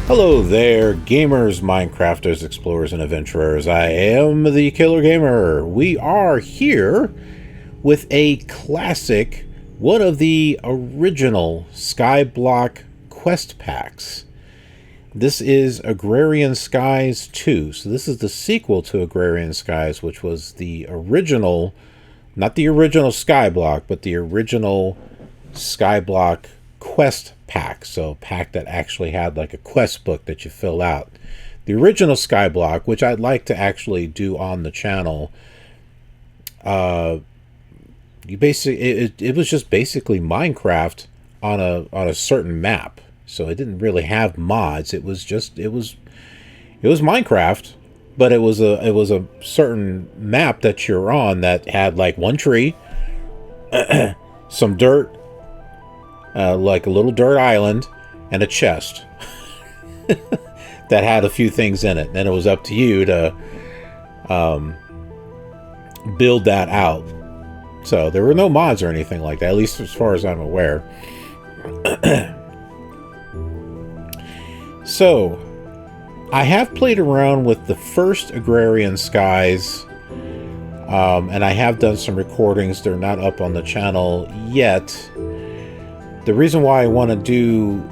Hello there, gamers, Minecrafters, explorers, and adventurers. I am the KILR Gamer. We are here with a classic, one of the original Skyblock Quest Packs. This is Agrarian Skies II. So this is the sequel to Agrarian Skies, which was the original, not the original Skyblock, but the original Skyblock Quest Pack. So a pack that actually had like a quest book that you fill out. The original Skyblock, which I'd like to actually do on the channel, you basically it was just basically Minecraft on a certain map. So it didn't really have mods. It was Minecraft, but it was a certain map that you're on that had like one tree, some dirt, like a little dirt island, and a chest that had a few things in it. Then it was up to you to build that out. So there were no mods or anything like that, at least as far as I'm aware. So I have played around with the first Agrarian Skies, and I have done some recordings. They're not up on the channel yet. The reason why I want to do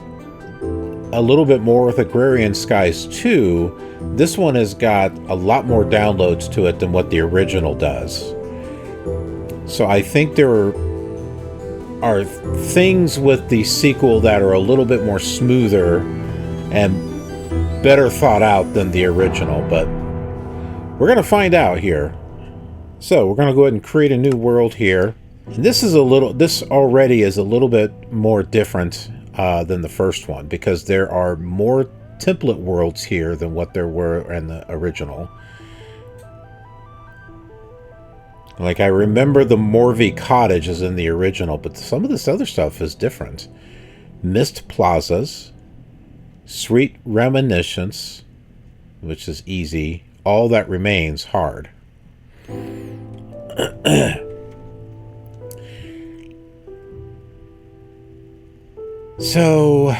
a little bit more with Agrarian Skies 2, this one has got a lot more downloads to it than what the original does. So I think there are things with the sequel that are a little bit more smoother and better thought out than the original, but we're going to find out here. So we're going to go ahead and create a new world here. And this already is a little bit more different than the first one, because there are more template worlds here than what there were in the original. Like, I remember the Morvey Cottage is in the original, but some of this other stuff is different. Mist Plazas, Sweet Reminiscence, which is easy. All That Remains, hard. So,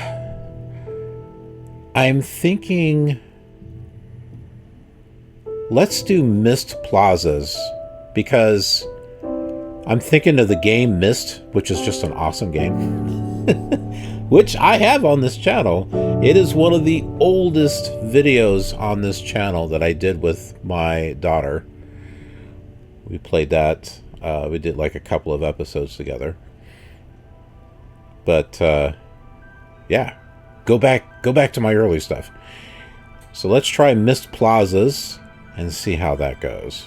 I'm thinking, let's do Mist Plazas, because I'm thinking of the game Myst, which is just an awesome game, which I have on this channel. It is one of the oldest videos on this channel that I did with my daughter. We played that. We did like a couple of episodes together. But yeah, go back to my early stuff. So let's try Mist Plazas and see how that goes.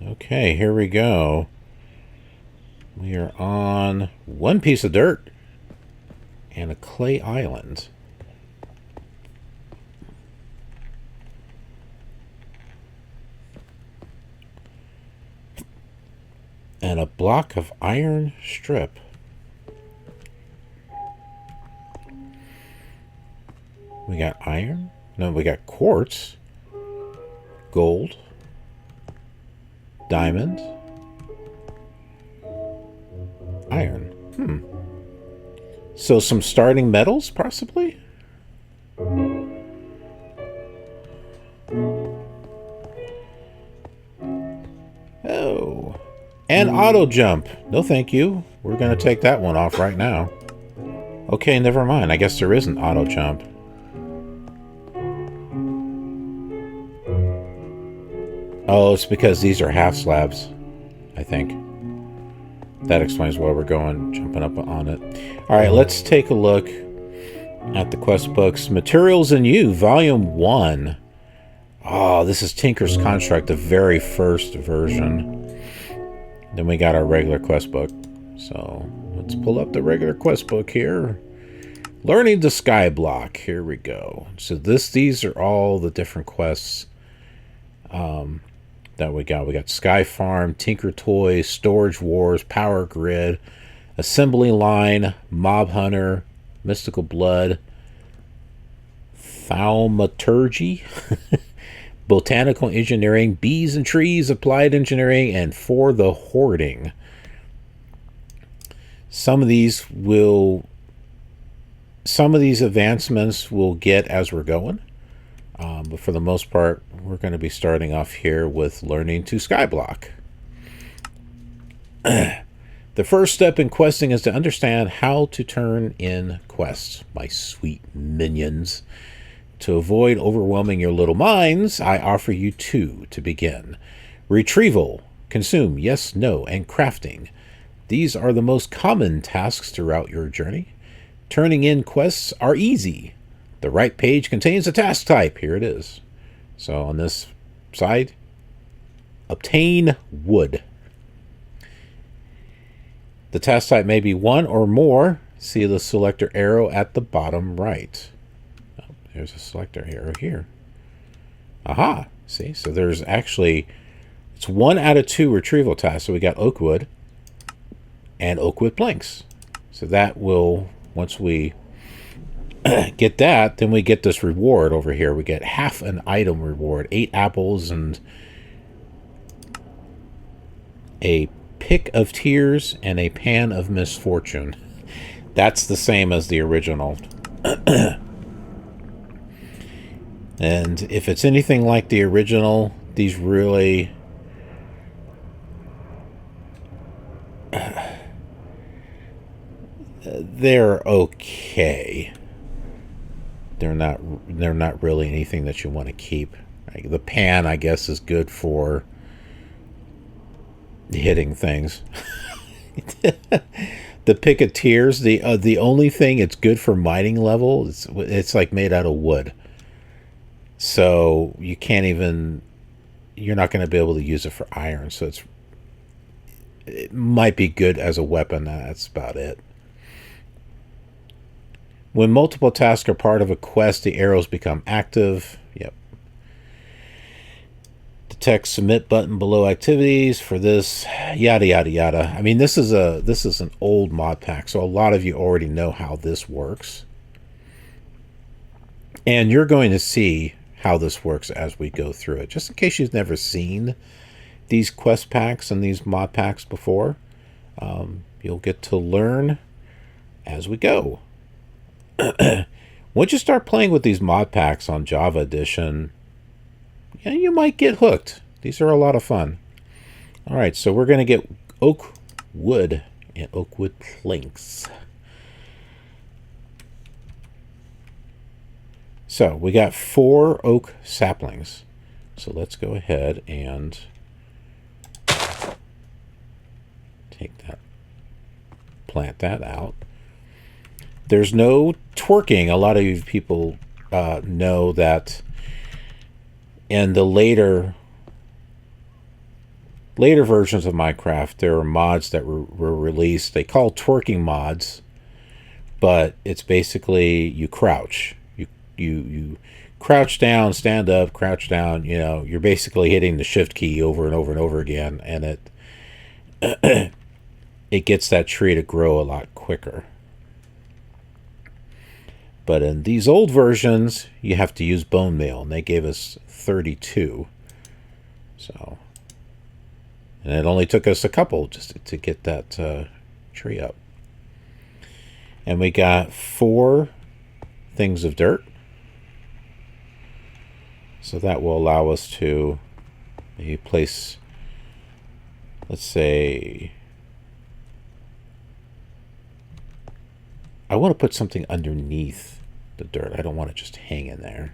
Okay, here we go. We are on one piece of dirt and a clay island. And a block of iron strip. We got iron? No, we got quartz. Gold. Diamond. Iron. So some starting metals, possibly? Oh. And auto jump. No thank you. We're going to take that one off right now. Okay, never mind. I guess there isn't auto jump. Oh, it's because these are half slabs, I think. That explains why we're jumping up on it. All right, let's take a look at the quest books. Materials in You, Volume 1. Oh, this is Tinker's Construct, the very first version. Then we got our regular quest book. So let's pull up the regular quest book here. Learning the Skyblock. Here we go. So these are all the different quests that we got. We got Sky Farm, Tinker Toys, Storage Wars, Power Grid, Assembly Line, Mob Hunter, Mystical Blood, Thaumaturgy, Botanical Engineering, Bees and Trees, Applied Engineering, and For the Hoarding. Some of these advancements we'll get as we're going. But for the most part, we're going to be starting off here with learning to Skyblock. The first step in questing is to understand how to turn in quests, my sweet minions. To avoid overwhelming your little minds, I offer you two to begin. Retrieval, consume, yes, no, and crafting. These are the most common tasks throughout your journey. Turning in quests are easy. The right page contains a task type. Here it is. So on this side, obtain wood. The task type may be one or more. See the selector arrow at the bottom right. Oh, there's a selector arrow here. Aha. See, so there's actually, it's 1 out of 2 retrieval tasks. So we got oak wood and oak wood planks. So that will, once we get that, then we get this reward over here. We get half an item reward, 8 apples and a pick of tears and a pan of misfortune. That's the same as the original. And if it's anything like the original, these really they're okay. They're not really anything that you want to keep. Like the pan, I guess, is good for hitting things. The pick of tears, the only thing it's good for mining level, it's like made out of wood. So you can't even, you're not going to be able to use it for iron. So it might be good as a weapon. That's about it. When multiple tasks are part of a quest, the arrows become active. Yep. The text submit button below activities for this, yada yada yada. I mean, this is an old mod pack, so a lot of you already know how this works. And you're going to see how this works as we go through it. Just in case you've never seen these quest packs and these mod packs before, you'll get to learn as we go. Once you start playing with these mod packs on Java Edition, yeah, you might get hooked. These are a lot of fun. All right, so we're going to get oak wood and oak wood planks. So we got 4 oak saplings. So let's go ahead and take that, plant that out. There's no twerking. A lot of you people know that in the later versions of Minecraft, there are mods that were released. They call twerking mods, but it's basically you crouch. You crouch down, stand up, crouch down. You know, you're basically hitting the shift key over and over and over again, and it gets that tree to grow a lot quicker. But in these old versions, you have to use bone meal, and they gave us 32. So, and it only took us a couple just to get that tree up. And we got 4 things of dirt. So that will allow us to maybe place, let's say, I want to put something underneath the dirt. I don't want to just hang in there.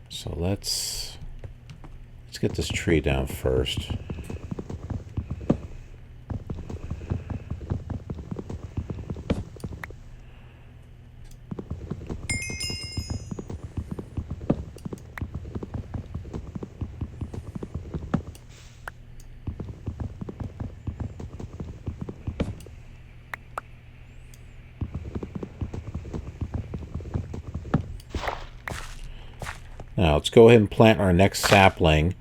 So let's get this tree down first. Now let's go ahead and plant our next sapling.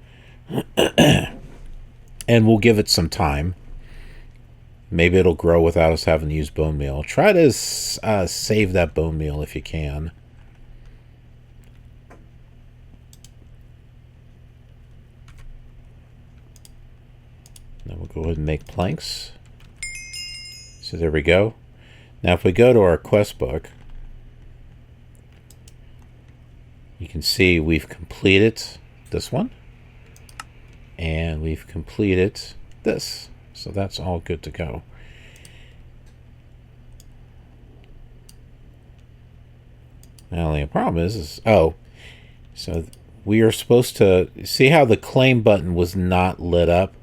And we'll give it some time. Maybe it'll grow without us having to use bone meal. Try to save that bone meal if you can. Then we'll go ahead and make planks. So there we go. Now if we go to our quest book, you can see we've completed this one. And we've completed this. So that's all good to go. Now the only problem is oh, so we are supposed to see how the claim button was not lit up.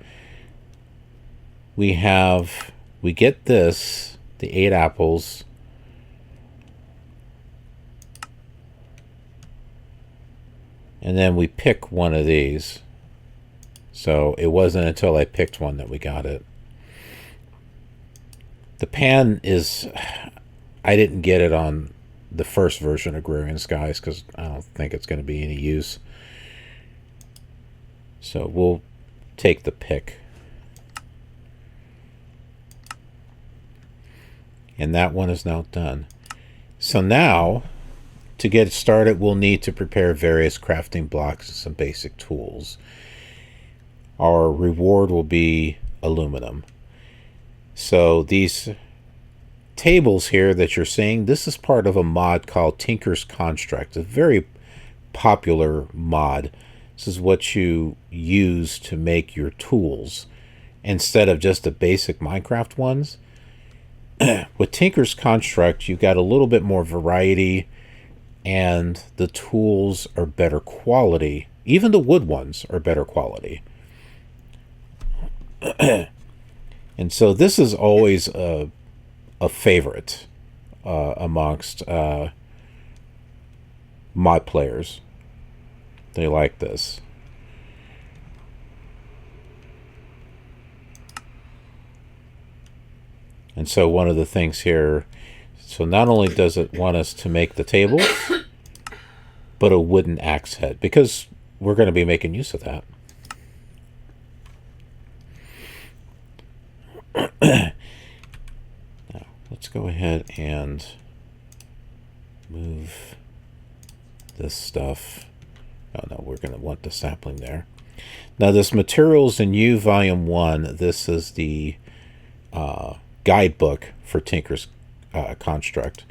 We get this, the 8 apples. And then we pick one of these. So it wasn't until I picked one that we got it. The pan is, I didn't get it on the first version of Agrarian Skies because I don't think it's going to be any use. So we'll take the pick. And that one is now done. So now, to get started, we'll need to prepare various crafting blocks and some basic tools. Our reward will be aluminum. So these tables here that you're seeing, this is part of a mod called Tinker's Construct, a very popular mod. This is what you use to make your tools instead of just the basic Minecraft ones. With Tinker's Construct, you've got a little bit more variety and the tools are better quality. Even the wood ones are better quality. And so this is always a favorite amongst mod players. They like this. And so one of the things here, so not only does it want us to make the tables, but a wooden axe head, because we're going to be making use of that. Now, let's go ahead and move this stuff. Oh no, we're going to want the sapling there. Now this Materials in You Volume 1, this is the guidebook for Tinker's Construct.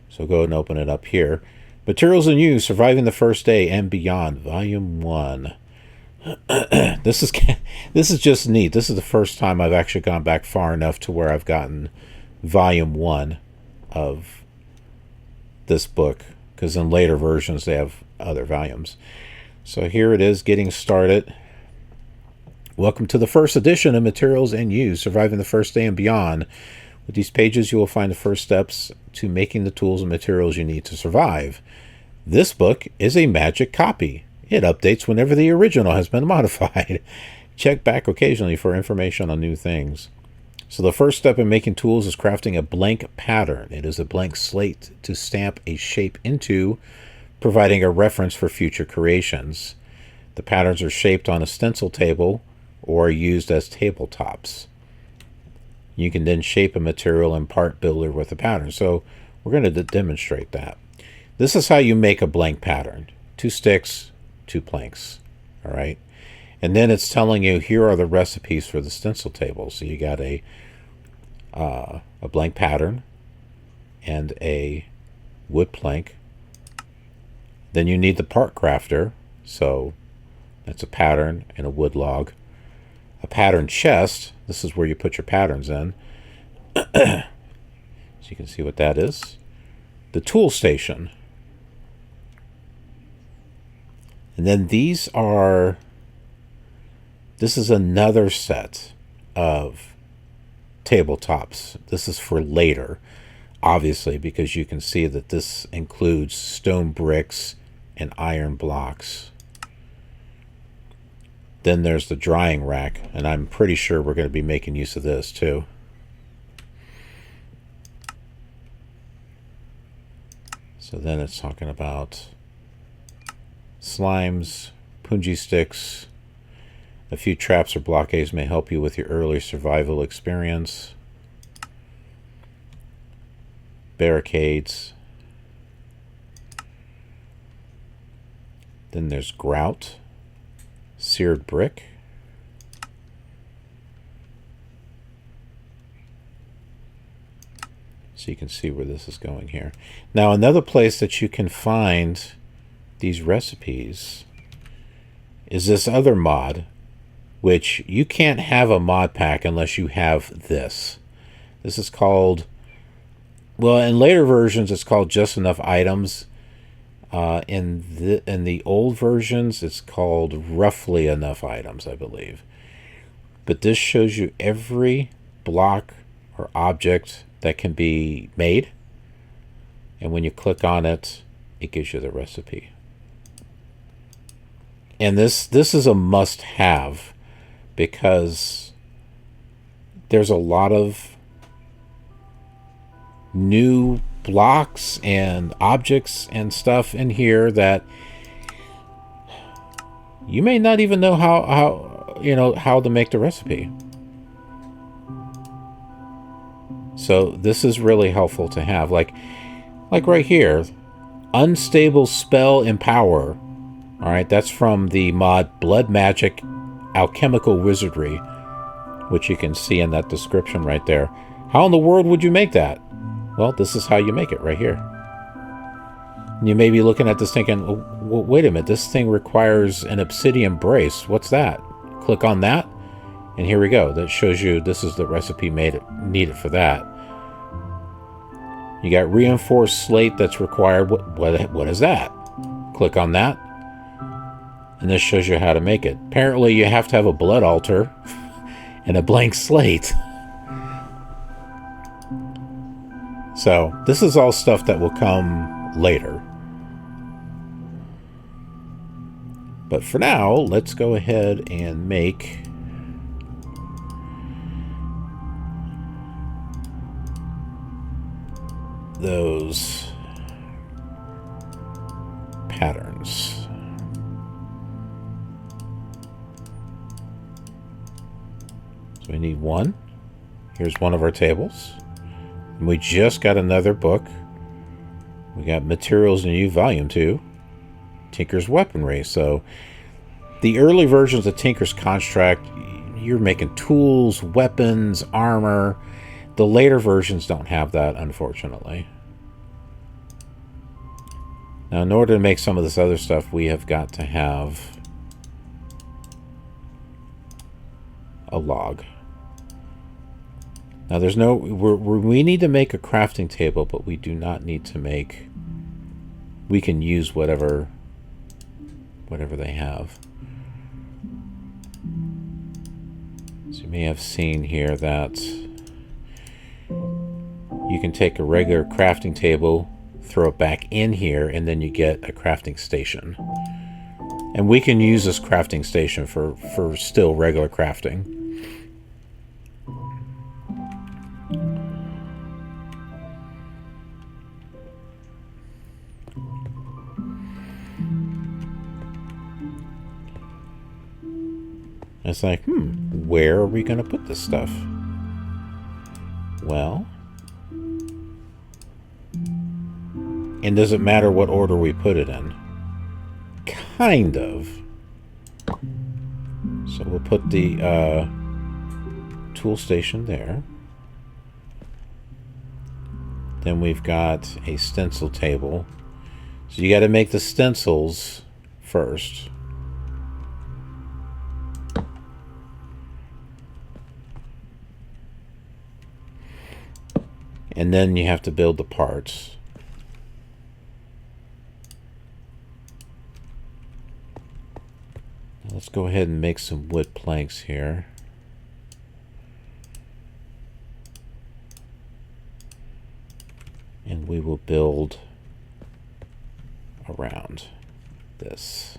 So go and open it up here. Materials in You, Surviving the First Day and Beyond, Volume 1. This is just neat. This is the first time I've actually gone back far enough to where I've gotten Volume 1 of this book, because in later versions they have other volumes. So here it is, getting started. Welcome to the first edition of Materials in You, Surviving the First Day and Beyond. With these pages, you will find the first steps to making the tools and materials you need to survive. This book is a magic copy. It updates whenever the original has been modified. Check back occasionally for information on new things. So the first step in making tools is crafting a blank pattern. It is a blank slate to stamp a shape into, providing a reference for future creations. The patterns are shaped on a stencil table or are used as tabletops. You can then shape a material and part builder with a pattern. So we're going to demonstrate that. This is how you make a blank pattern. 2 sticks, 2 planks. All right. And then it's telling you here are the recipes for the stencil table. So you got a blank pattern and a wood plank. Then you need the part crafter. So that's a pattern and a wood log. A pattern chest. This is where you put your patterns in. So you can see what that is. The tool station. And then this is another set of tabletops. This is for later, obviously, because you can see that this includes stone bricks and iron blocks. Then there's the drying rack, and I'm pretty sure we're going to be making use of this too. So then it's talking about Slimes, punji sticks. A few traps or blockades may help you with your early survival experience. Barricades. Then there's grout, seared brick, so you can see where this is going here. Now, another place that you can find these recipes is this other mod, which you can't have a mod pack unless you have this. This is called, well, in later versions, it's called Just Enough Items. In the old versions, it's called Roughly Enough Items, I believe. But this shows you every block or object that can be made. And when you click on it, it gives you the recipe. And this is a must-have because there's a lot of new blocks and objects and stuff in here that you may not even know how to make the recipe. So this is really helpful to have. Like right here, unstable spell empower. All right, that's from the mod Blood Magic Alchemical Wizardry, which you can see in that description right there. How in the world would you make that? Well, this is how you make it right here. And you may be looking at this thinking, well, wait a minute, this thing requires an obsidian brace. What's that? Click on that, and here we go. That shows you this is the recipe needed for that. You got reinforced slate that's required. What is that? Click on that, and this shows you how to make it. Apparently, you have to have a blood altar and a blank slate. So this is all stuff that will come later. But for now, let's go ahead and make those patterns. So we need one. Here's one of our tables. And we just got another book. We got Materials New Volume 2, Tinker's Weaponry. So the early versions of Tinker's Construct, you're making tools, weapons, armor. The later versions don't have that, unfortunately. Now, in order to make some of this other stuff, we have got to have a log. Now, there's no... we need to make a crafting table, but we do not need to make... we can use whatever they have. So you may have seen here that you can take a regular crafting table, throw it back in here, and then you get a crafting station. And we can use this crafting station for still regular crafting. It's like, where are we going to put this stuff? Well, and does it matter what order we put it in? Kind of. So we'll put the tool station there. Then we've got a stencil table. So you got to make the stencils first. And then you have to build the parts. Let's go ahead and make some wood planks here. And we will build around this.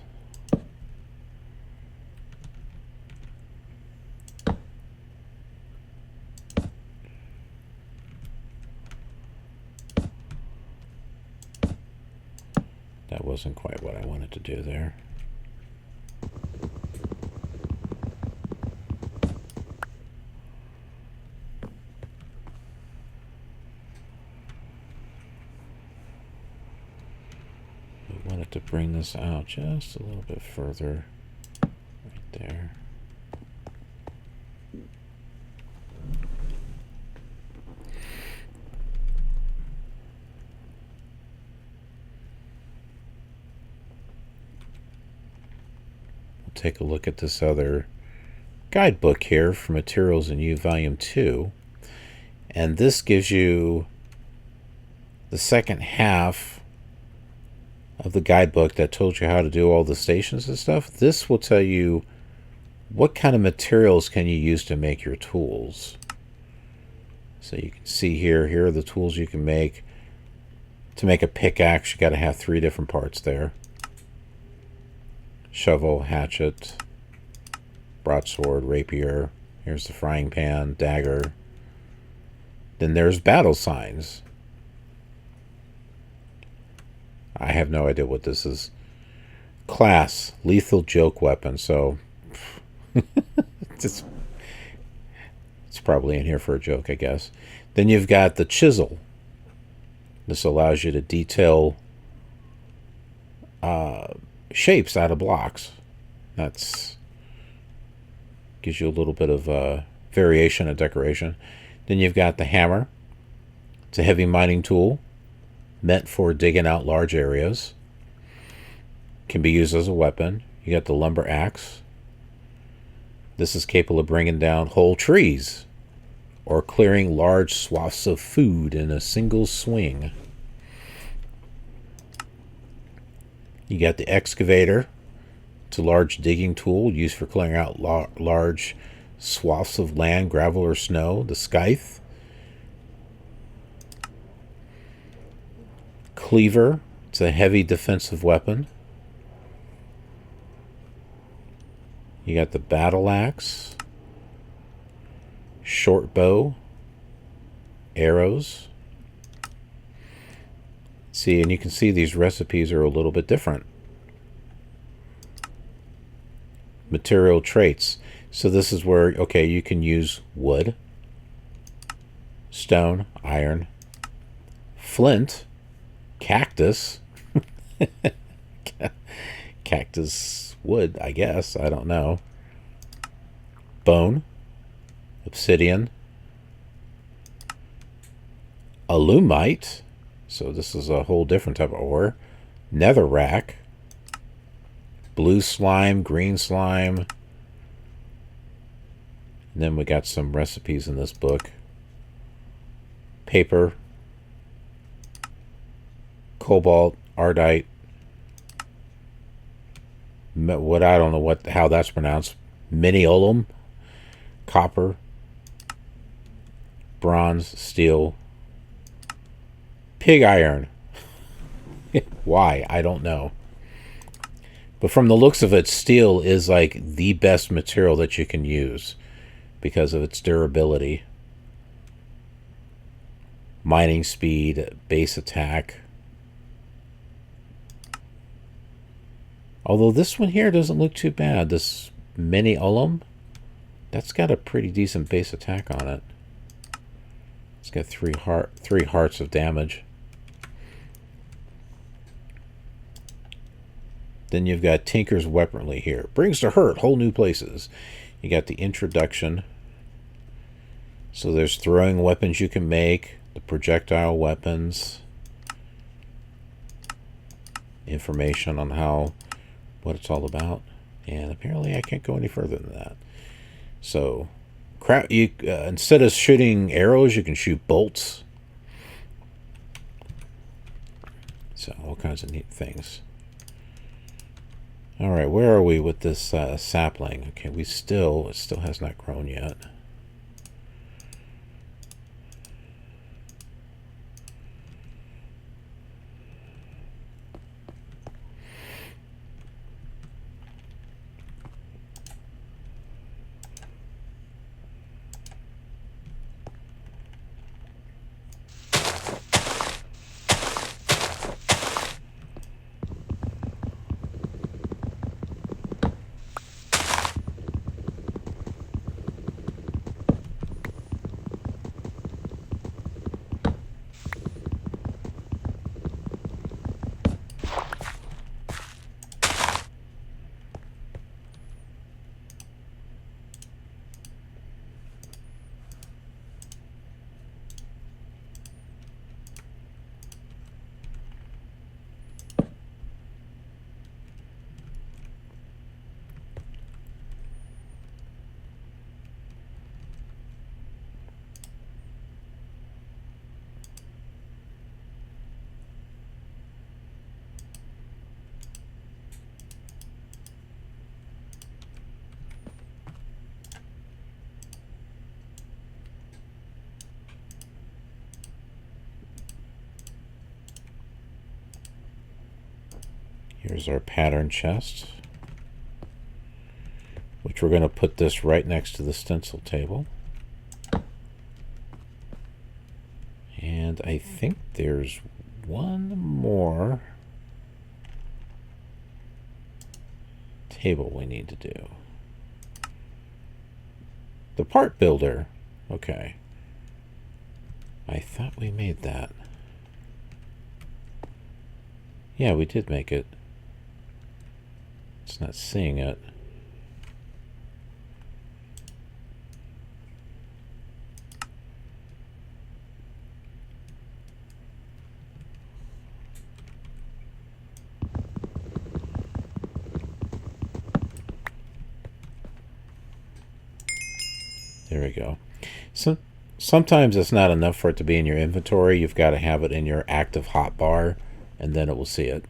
That wasn't quite what I wanted to do there. I wanted to bring this out just a little bit further. Right there. Take a look at this other guidebook here for Materials in U Volume 2. And this gives you the second half of the guidebook that told you how to do all the stations and stuff. This will tell you what kind of materials can you use to make your tools. So you can see here are the tools you can make. To make a pickaxe, you got to have 3 different parts there. Shovel, hatchet, broadsword, rapier. Here's the frying pan, dagger. Then there's battle signs. I have no idea what this is. Class, lethal joke weapon. So it's probably in here for a joke, I guess. Then you've got the chisel. This allows you to detail shapes out of blocks. That's gives you a little bit of variation of decoration. Then you've got the hammer. It's a heavy mining tool meant for digging out large areas. Can be used as a weapon. You got the lumber axe. This is capable of bringing down whole trees or clearing large swaths of food in a single swing. You got the excavator. It's a large digging tool used for clearing out large swaths of land, gravel, or snow. The scythe. Cleaver. It's a heavy defensive weapon. You got the battle axe. Short bow. Arrows. See, and you can see these recipes are a little bit different. Material traits. So this is where, okay, you can use wood, stone, iron, flint, cactus, cactus wood, I guess, I don't know, bone, obsidian, alumite. So this is a whole different type of ore. Netherrack. Blue slime, green slime. And then we got some recipes in this book. Paper. Cobalt, ardite. What I don't know how that's pronounced. Miniolum. Copper. Bronze, steel. Pig iron. Why? I don't know. But from the looks of it, steel is like the best material that you can use because of its durability. Mining speed, base attack. Although this one here doesn't look too bad. This mini ulum, that's got a pretty decent base attack on it. It's got three hearts of damage. Then you've got Tinker's Weaponry here. Brings to hurt whole new places. You got the introduction. So there's throwing weapons you can make. The projectile weapons. Information on what it's all about. And apparently I can't go any further than that. So instead of shooting arrows, you can shoot bolts. So all kinds of neat things. All right, where are we with this sapling? Okay, it still has not grown yet. Here's our pattern chest, which we're going to put this right next to the stencil table. And I think there's one more table we need to do. The part builder. Okay. I thought we made that. Yeah, we did make it. It's not seeing it. There we go. Sometimes it's not enough for it to be in your inventory. You've got to have it in your active hotbar, and then it will see it.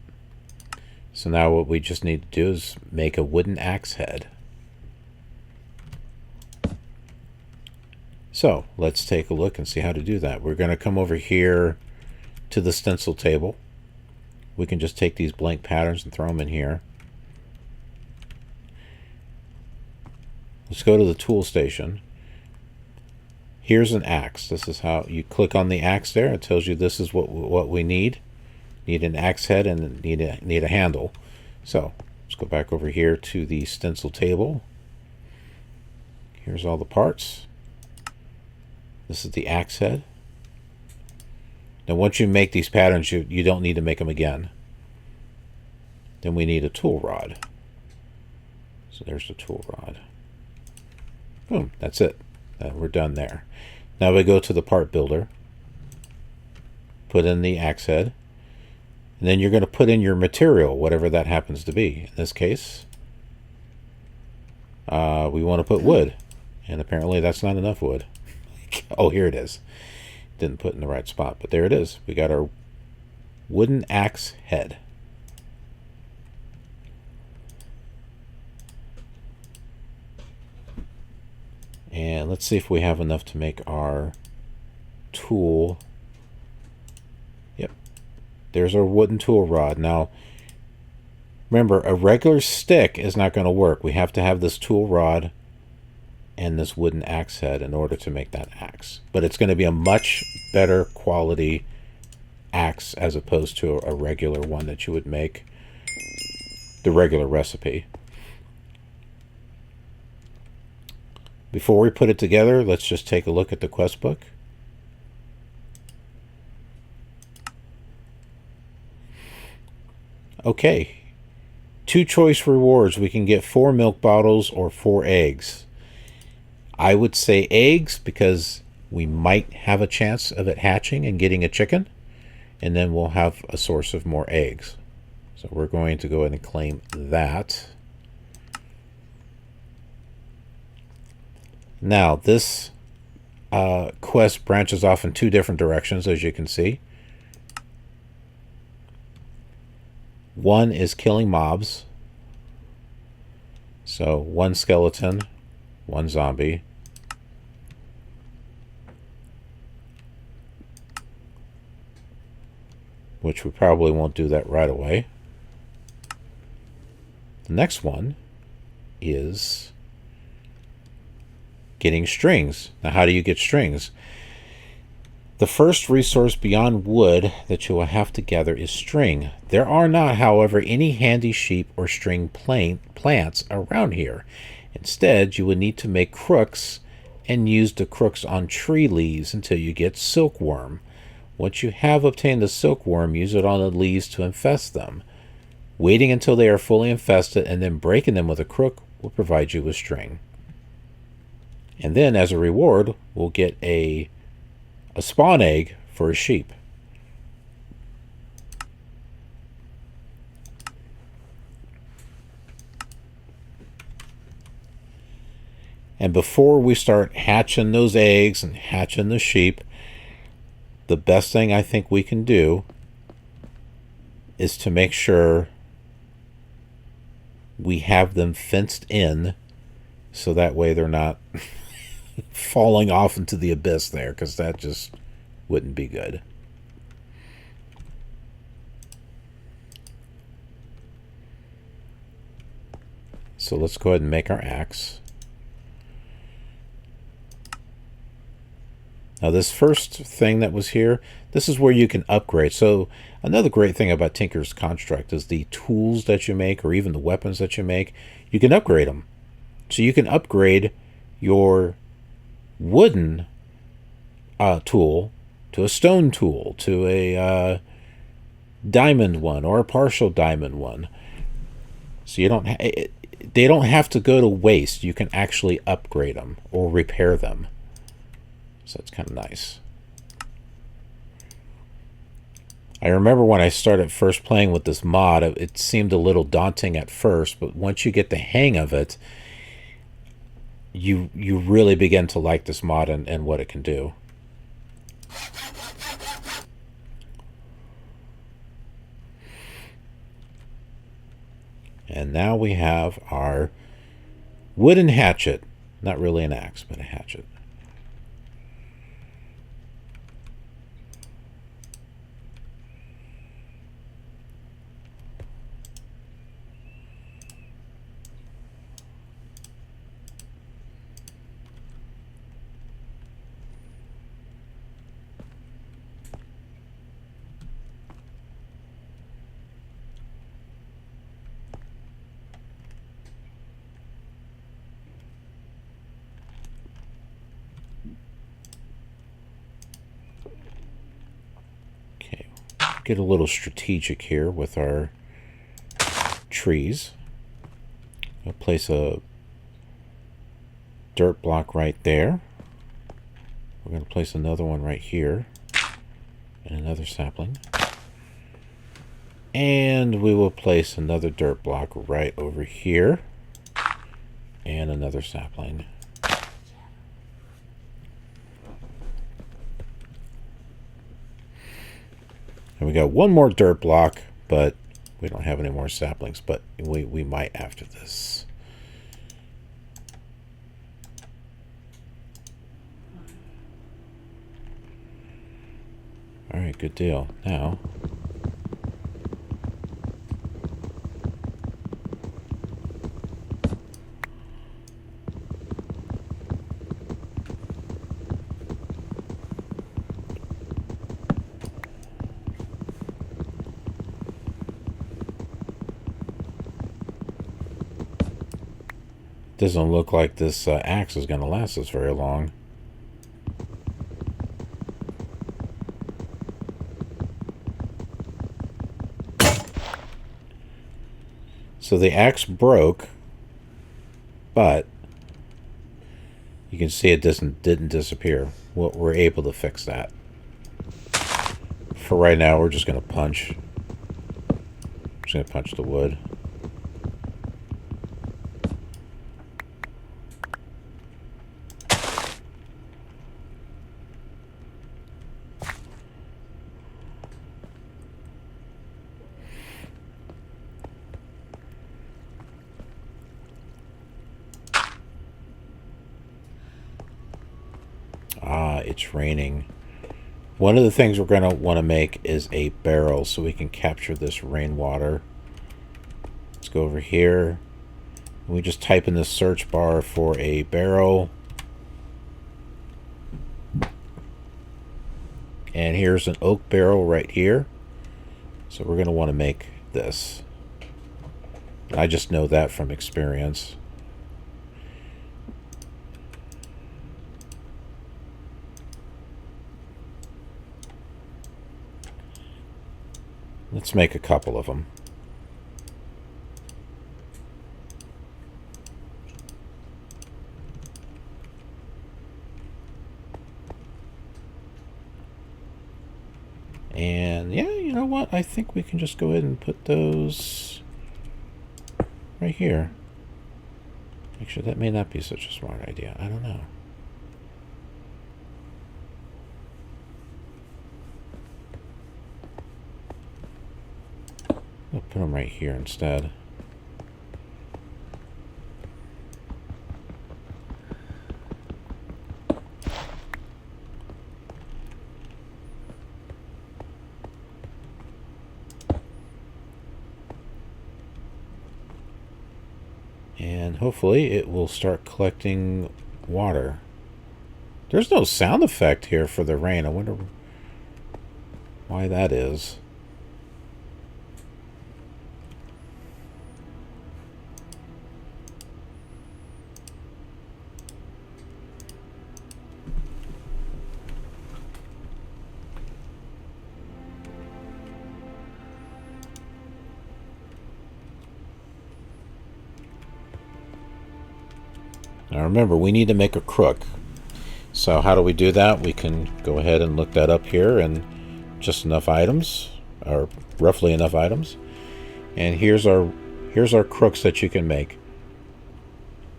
So now what we just need to do is make a wooden axe head. So let's take a look and see how to do that. We're going to come over here to the stencil table. We can just take these blank patterns and throw them in here. Let's go to the tool station. Here's an axe. This is how you click on the axe there. It tells you this is what we need. Need an axe head and need a handle. So let's go back over here to the stencil table. Here's all the parts. This is the axe head. Now once you make these patterns, you don't need to make them again. Then we need a tool rod. So there's the tool rod. Boom, that's it. We're done there. Now we go to the part builder. Put in the axe head. And then you're going to put in your material, whatever that happens to be. In this case, we want to put wood. And apparently that's not enough wood. Oh, here it is. Didn't put in the right spot, but there it is. We got our wooden axe head. And let's see if we have enough to make our tool. Yep. There's our wooden tool rod. Now, remember, a regular stick is not going to work. We have to have this tool rod and this wooden axe head in order to make that axe. But it's going to be a much better quality axe as opposed to a regular one that you would make, the regular recipe. Before we put it together, let's just take a look at the quest book. Okay, 2 choice rewards. We can get 4 milk bottles or 4 eggs. I would say eggs because we might have a chance of it hatching and getting a chicken, and then we'll have a source of more eggs. So we're going to go ahead and claim that. Now, this quest branches off in 2 different directions, as you can see. One is killing mobs. So, 1 skeleton, 1 zombie. Which we probably won't do that right away. The next one is getting strings. Now, how do you get strings? The first resource beyond wood that you will have to gather is string. There are not, however, any handy sheep or string plants around here. Instead, you would need to make crooks and use the crooks on tree leaves until you get silkworm. Once you have obtained the silkworm, use it on the leaves to infest them. Waiting until they are fully infested and then breaking them with a crook will provide you with string. And then, as a reward, we'll get a spawn egg for a sheep. And before we start hatching those eggs and hatching the sheep, the best thing I think we can do is to make sure we have them fenced in so that way they're not falling off into the abyss there, because that just wouldn't be good. so let's go ahead and make our axe. Now this first thing that was here, this is where you can upgrade. So another great thing about Tinker's Construct is the tools that you make, or even the weapons that you make, you can upgrade them. So you can upgrade your wooden tool to a stone tool, to a diamond one, or a partial diamond one. So you don't they don't have to go to waste. You can actually upgrade them or repair them. So it's kind of nice. I remember when I started first playing with this mod, it seemed a little daunting at first, but once you get the hang of it, you really begin to like this mod and what it can do. And now we have our wooden hatchet. Not really an axe, but a hatchet. Get a little strategic here with our trees. I'll place a dirt block right there. We're going to place another one right here, and another sapling. And we will place another dirt block right over here, and another sapling. And we got one more dirt block, but we don't have any more saplings, but we might after this. All right, good deal. Now, doesn't look like this axe is going to last us very long. So the axe broke, but you can see it didn't disappear. We're able to fix that. For right now, we're just going to punch. Just going to punch the wood. It's raining. One of the things we're going to want to make is a barrel so we can capture this rainwater. Let's go over here. We just type in the search bar for a barrel. And here's an oak barrel right here. So we're going to want to make this. I just know that from experience. Let's make a couple of them. And yeah, you know what? I think we can just go ahead and put those right here. Actually, that may not be such a smart idea. I don't know. I'll put them right here instead. And hopefully it will start collecting water. There's no sound effect here for the rain. I wonder why that is. Now remember, we need to make a crook. So how do we do that? We can go ahead and look that up here, and just enough items, or roughly enough items. And here's our crooks that you can make.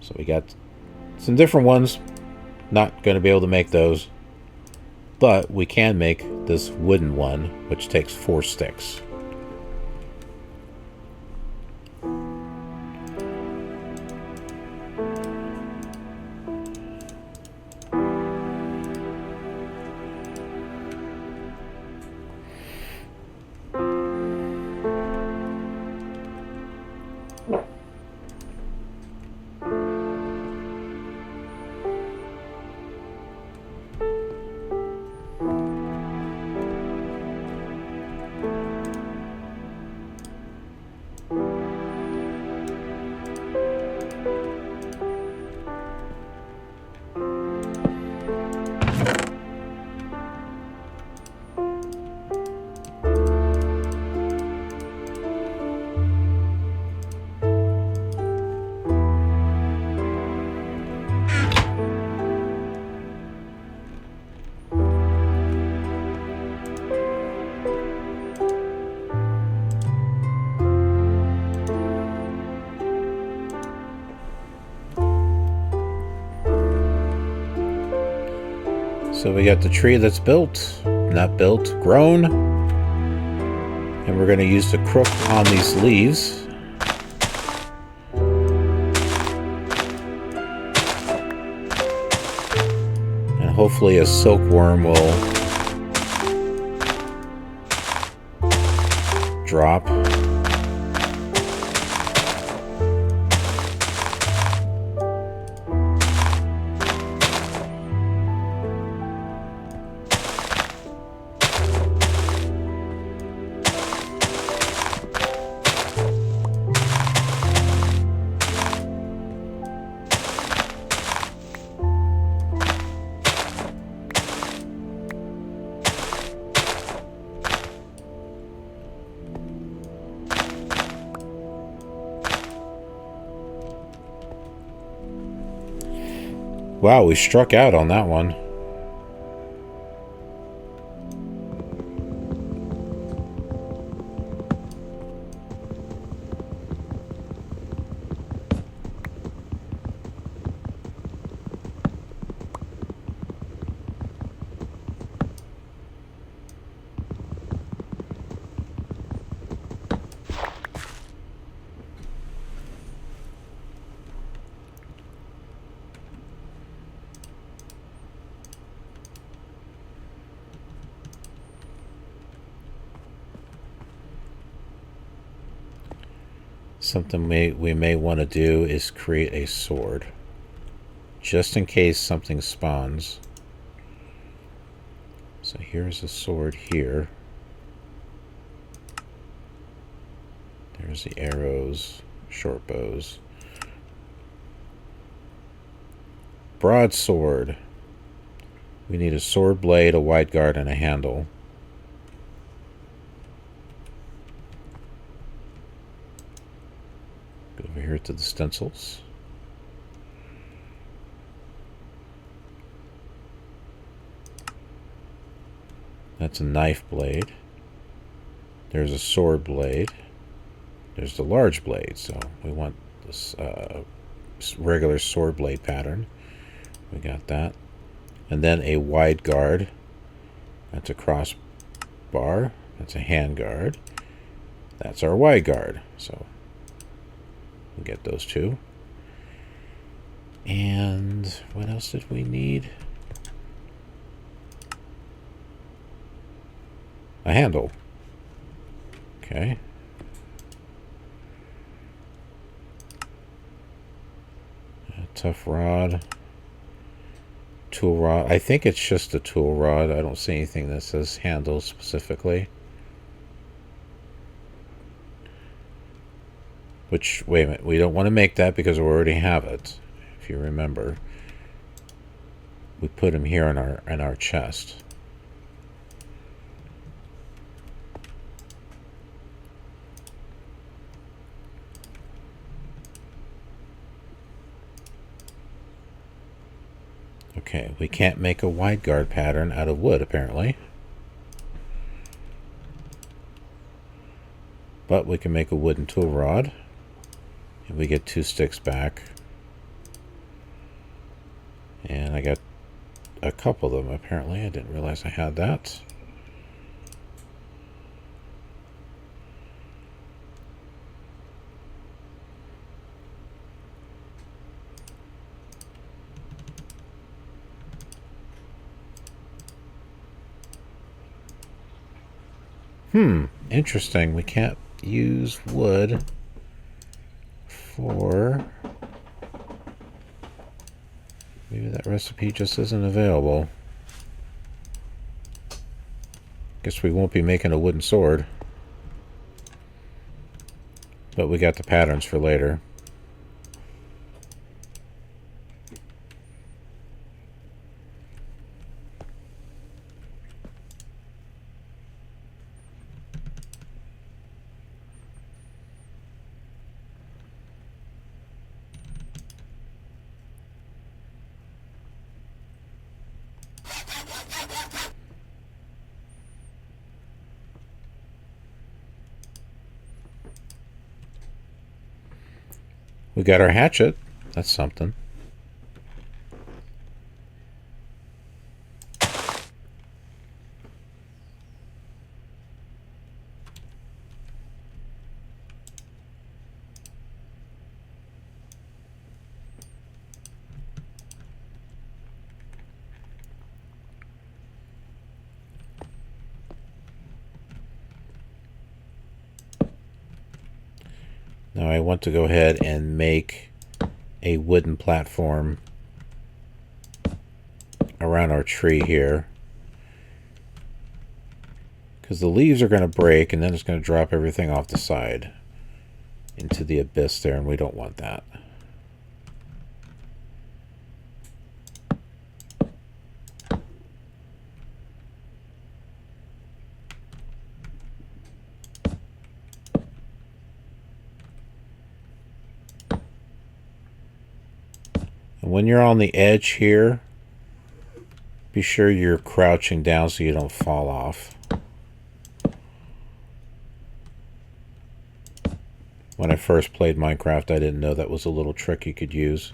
So we got some different ones. Not going to be able to make those, but we can make this wooden one, which takes 4 sticks. So we got the tree that's built, not built, grown. And we're going to use the crook on these leaves. And hopefully a silkworm will drop. Wow, we struck out on that one. Something we may want to do is create a sword, just in case something spawns. So here's a sword here. There's the arrows, short bows. Broadsword. We need a sword blade, a wide guard, and a handle. Go over here to the stencils. That's a knife blade. There's a sword blade. There's the large blade, so we want this regular sword blade pattern. We got that. And then a wide guard. That's a cross bar. That's a hand guard. That's our wide guard. So we'll get those two. And what else did we need? A handle. Okay. tough rod. Tool rod. I think it's just a tool rod. I don't see anything that says handle specifically. Which, wait a minute, we don't want to make that because we already have it. If you remember, we put them here in our chest. Okay, we can't make a wide guard pattern out of wood, apparently. But we can make a wooden tool rod. And we get 2 sticks back. And I got a couple of them, apparently. I didn't realize I had that. Interesting. We can't use wood for... Maybe that recipe just isn't available. Guess we won't be making a wooden sword. But we got the patterns for later. We got our hatchet. That's something. Now I want to go ahead and make a wooden platform around our tree here, because the leaves are going to break and then it's going to drop everything off the side into the abyss there, and we don't want that. When you're on the edge here, be sure you're crouching down so you don't fall off. When I first played Minecraft, I didn't know that was a little trick you could use.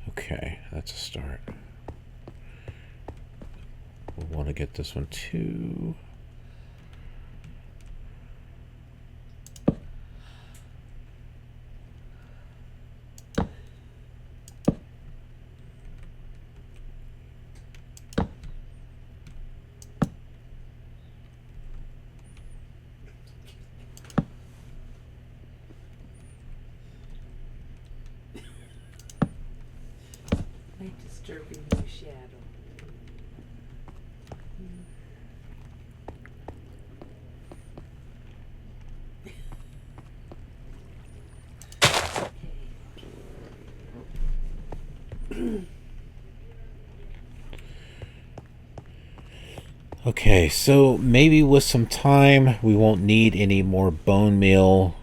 Okay, that's a start. We'll want to get this one too. Disturbing new shadow. Okay, so maybe with some time we won't need any more bone meal.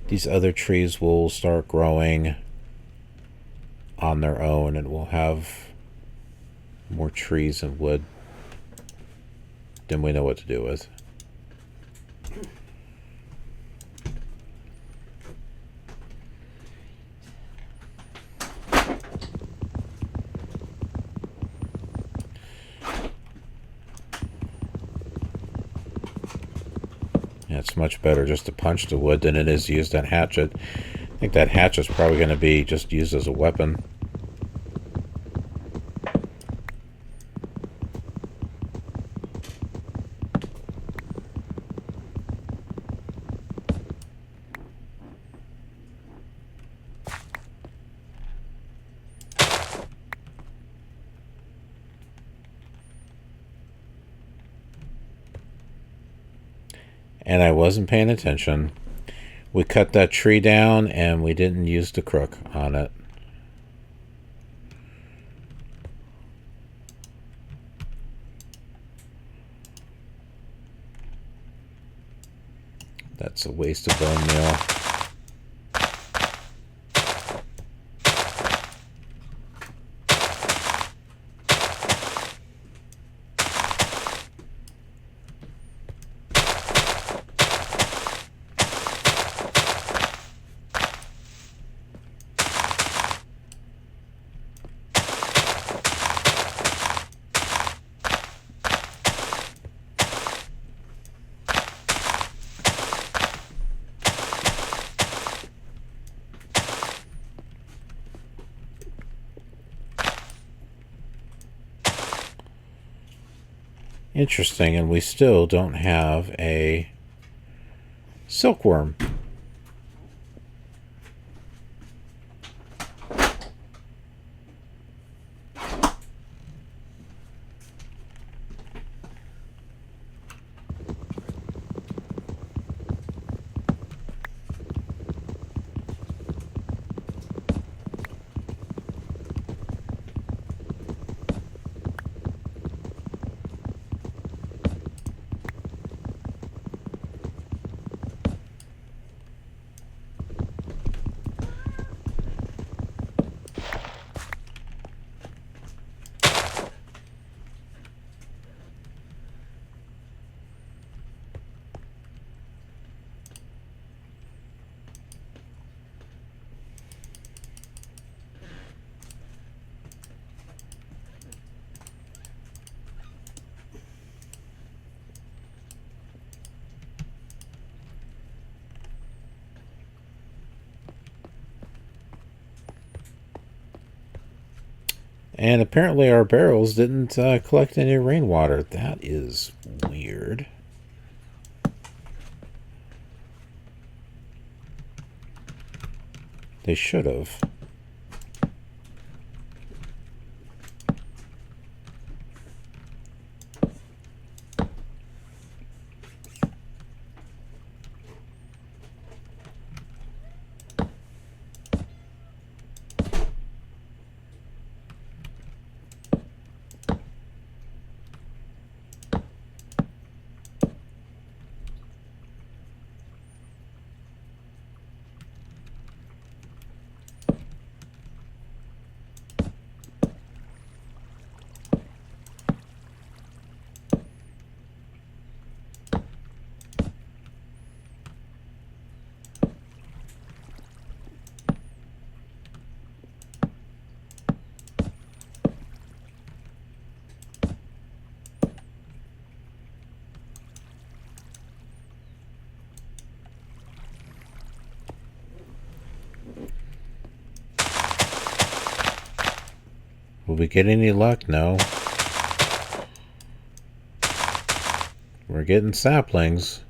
These other trees will start growing on their own, and we'll have more trees and wood than we know what to do with. Yeah, it's much better just to punch the wood than it is to use that hatchet. I think that hatch is probably going to be just used as a weapon. And I wasn't paying attention. We cut that tree down and we didn't use the crook on it. That's a waste of bone meal. Interesting, and we still don't have a silkworm. And apparently our barrels didn't collect any rainwater. That is weird. They should have. Will we get any luck? No. We're getting saplings.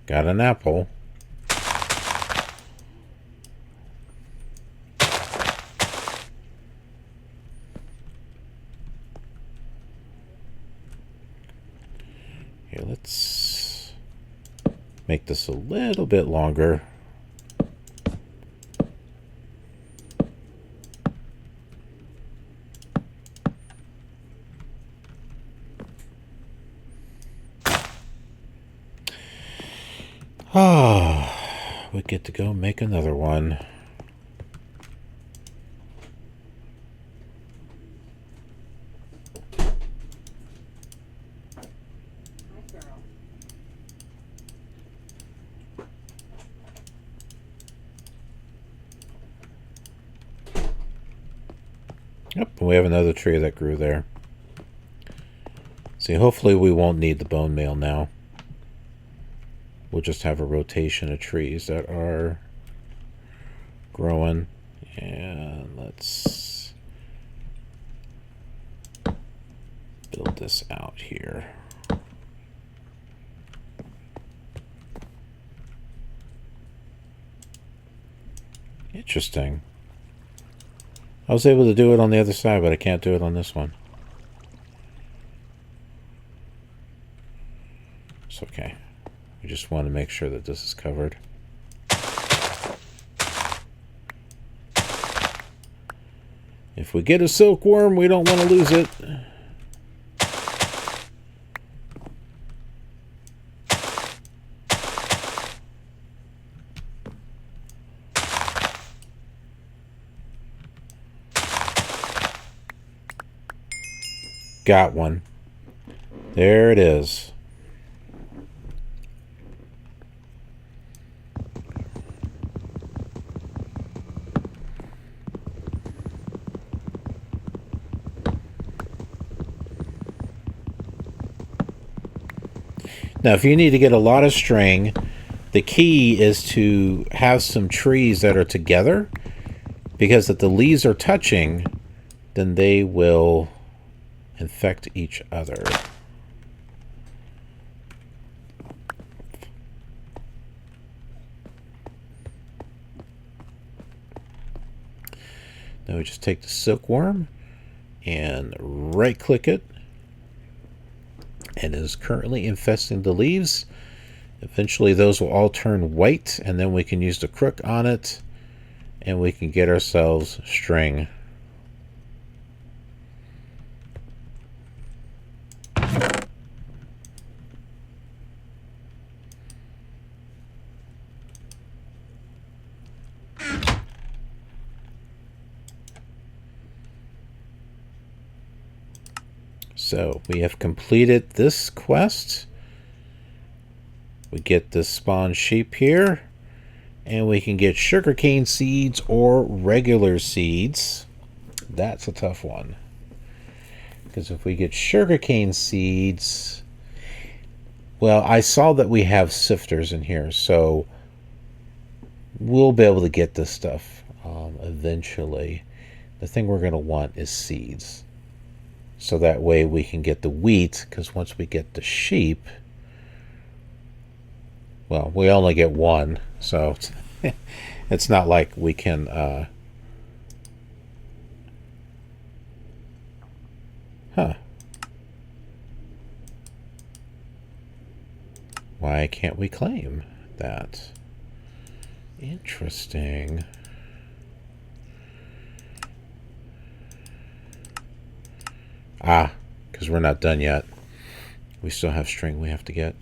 Got an apple. Here, let's make this a little bit longer. Ah, we get to go make another one. Yep, we have another tree that grew there. See, hopefully we won't need the bone meal now. we'll just have a rotation of trees that are growing. And let's build this out here. Interesting. I was able to do it on the other side, but I can't do it on this one. It's okay. We just want to make sure that this is covered. If we get a silkworm, we don't want to lose it. Got one. There it is. Now, if you need to get a lot of string, the key is to have some trees that are together, because if the leaves are touching, then they will infect each other. Now we just take the silkworm and right-click it, and it is currently infesting the leaves. Eventually those will all turn white, and then we can use the crook on it and we can get ourselves string. So we have completed this quest. We get this spawn sheep here, and we can get sugarcane seeds or regular seeds. That's a tough one, because if we get sugarcane seeds, well, I saw that we have sifters in here, so we'll be able to get this stuff eventually. The thing we're going to want is seeds, so that way we can get the wheat, because once we get the sheep, well, we only get one, so it's not like we can why can't we claim that? Interesting. Ah, because we're not done yet. We still have string we have to get.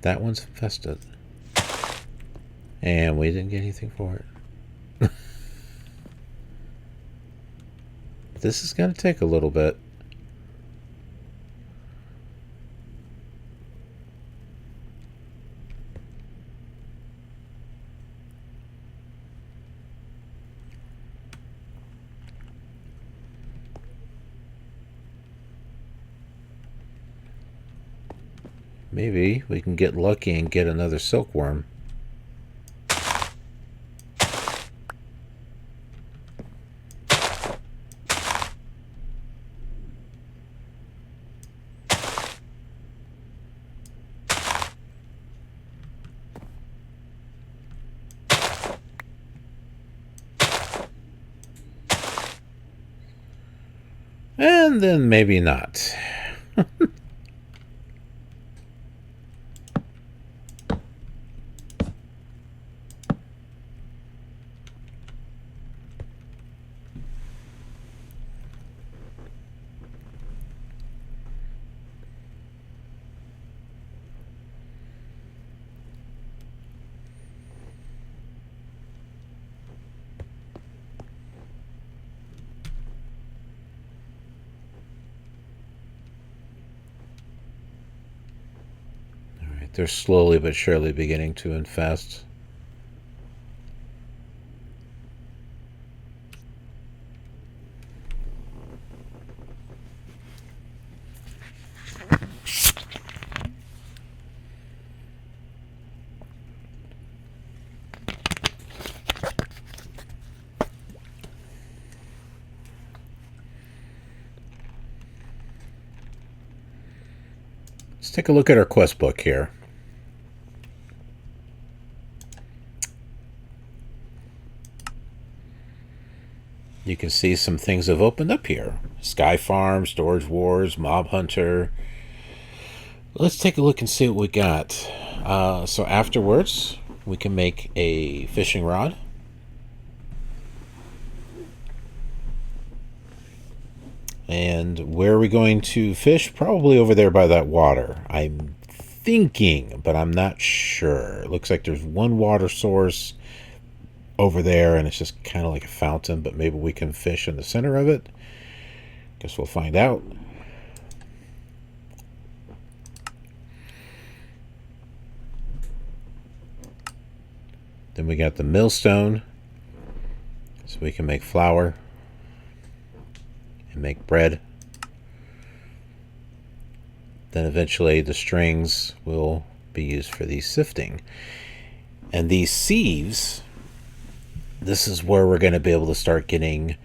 That one's infested. And we didn't get anything for it. This is going to take a little bit. Maybe we can get lucky and get another silkworm. And then maybe not. They're slowly but surely beginning to infest. take a look at our quest book here. You can see some things have opened up here. Sky Farm, Storage Wars, Mob Hunter. Let's take a look and see what we got. So afterwards, we can make a fishing rod. And where are we going to fish? Probably over there by that water. I'm thinking, but I'm not sure. It looks like there's one water source over there, and it's just kind of like a fountain, but maybe we can fish in the center of it. Guess we'll find out. Then we got the millstone, so we can make flour and make bread. Then eventually the strings will be used for the sifting. And these sieves, this is where we're going to be able to start getting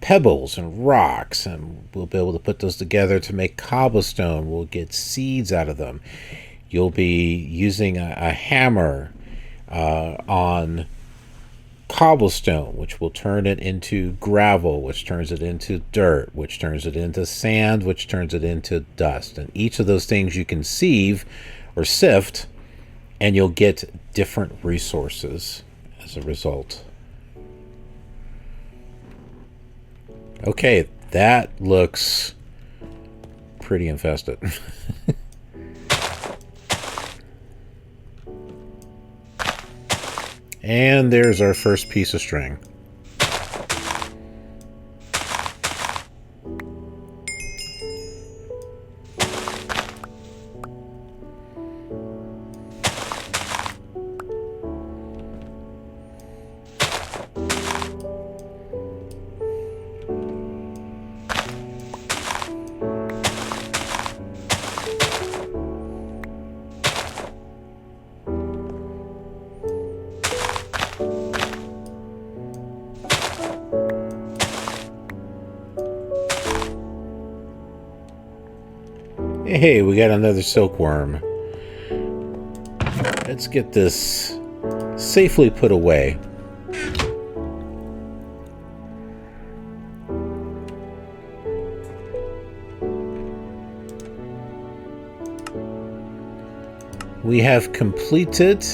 pebbles and rocks, and we'll be able to put those together to make cobblestone. We'll get seeds out of them. You'll be using a hammer on cobblestone, which will turn it into gravel, which turns it into dirt, which turns it into sand, which turns it into dust. And each of those things you can sieve or sift, and you'll get different resources as a result. Okay, that looks pretty infested. And there's our first piece of string. Hey, we got another silkworm. Let's get this safely put away. We have completed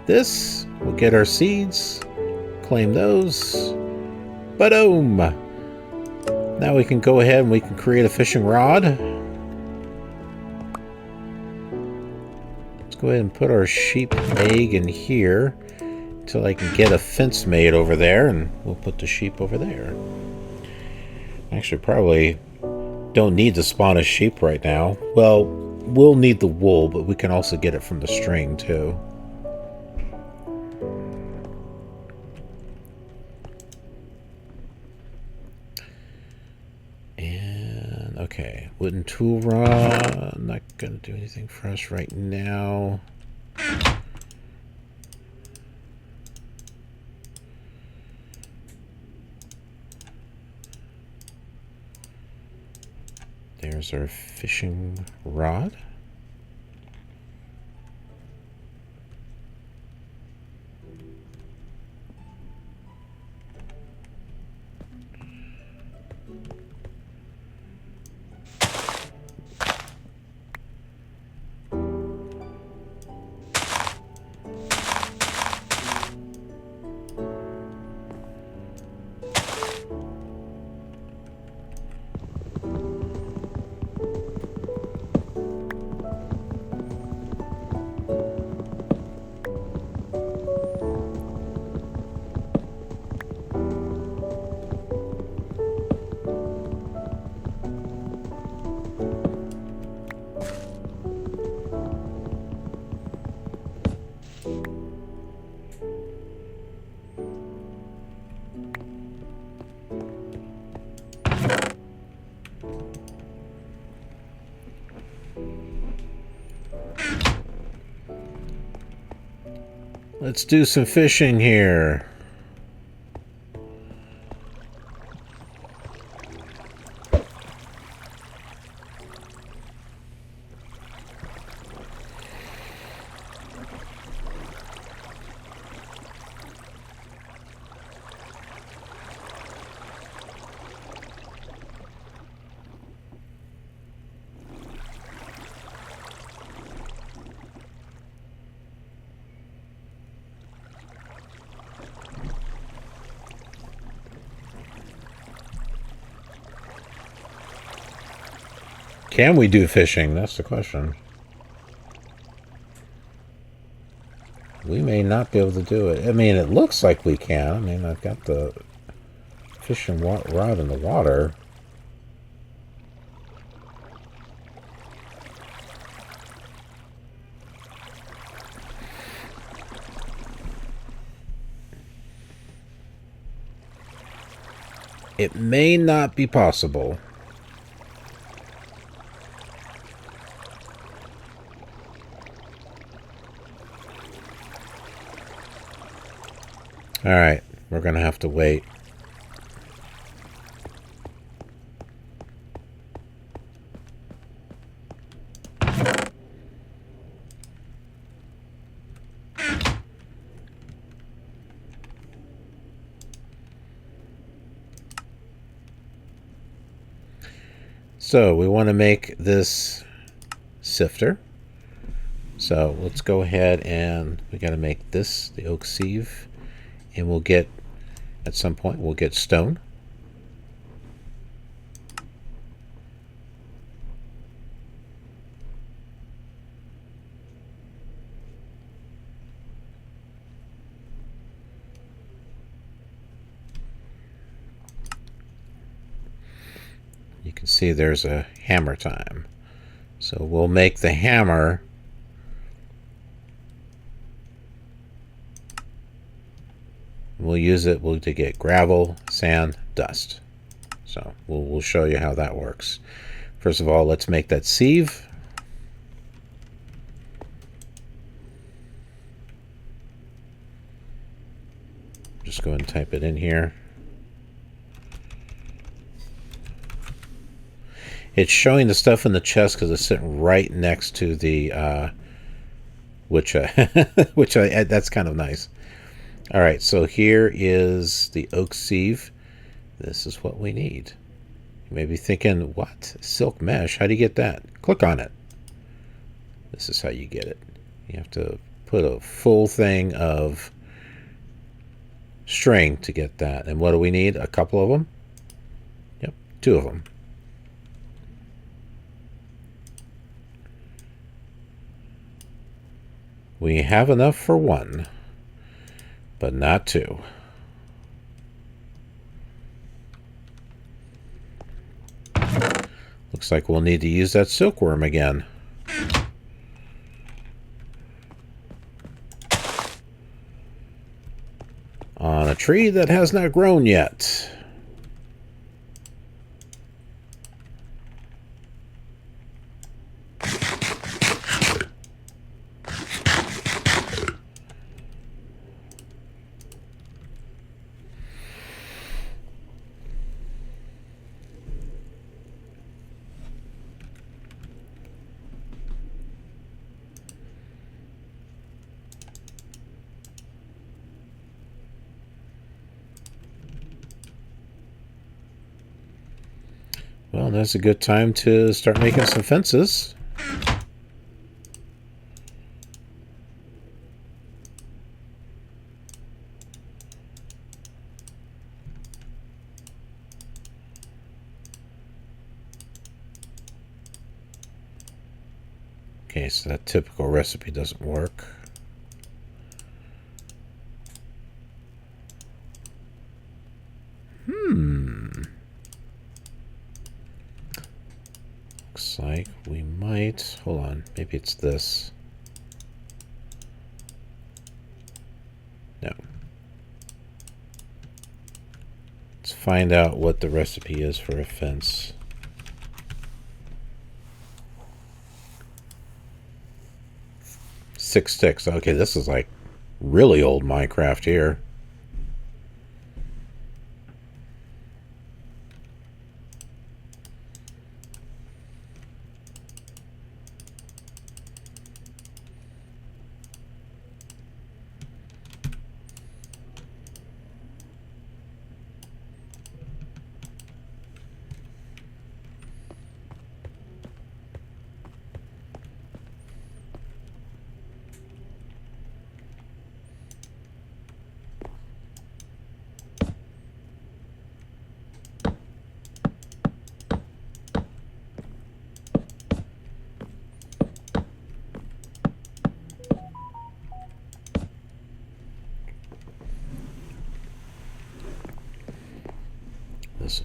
this. We'll get our seeds, claim those. Ba-doom! Now we can go ahead and we can create a fishing rod. Let's go ahead and put our sheep egg in here until I can get a fence made over there, and we'll put the sheep over there. Actually, probably don't need to spawn a sheep right now. Well, we'll need the wool, but we can also get it from the string too. Okay, wooden tool rod, not gonna do anything for us right now. There's our fishing rod. Let's do some fishing here. Can we do fishing? That's the question. We may not be able to do it. I mean, it looks like we can. I mean, I've got the fishing rod in the water. It may not be possible. Alright, we're going to have to wait. So we want to make this sifter. So let's go ahead and we got to make this the oak sieve, and we'll get, at some point, we'll get stone. You can see there's a hammer time. So we'll make the hammer we'll use it to get gravel, sand, dust. So we'll show you how that works. First of all, let's make that sieve. Just go ahead and type it in here. It's showing the stuff in the chest because it's sitting right next to the which that's kind of nice. All right, so here is the oak sieve. This is what we need. You may be thinking, what? Silk mesh? How do you get that? Click on it. This is how you get it. You have to put a full thing of string to get that. And what do we need? A couple of them? Yep, 2 of them. We have enough for 1, but not 2. Looks like we'll need to use that silkworm again. On a tree that has not grown yet. Well, that's a good time to start making some fences. Okay, so that typical recipe doesn't work. Looks like we might... Hold on, maybe it's this. No. Let's find out what the recipe is for a fence. Six sticks. Okay, this is like really old Minecraft here.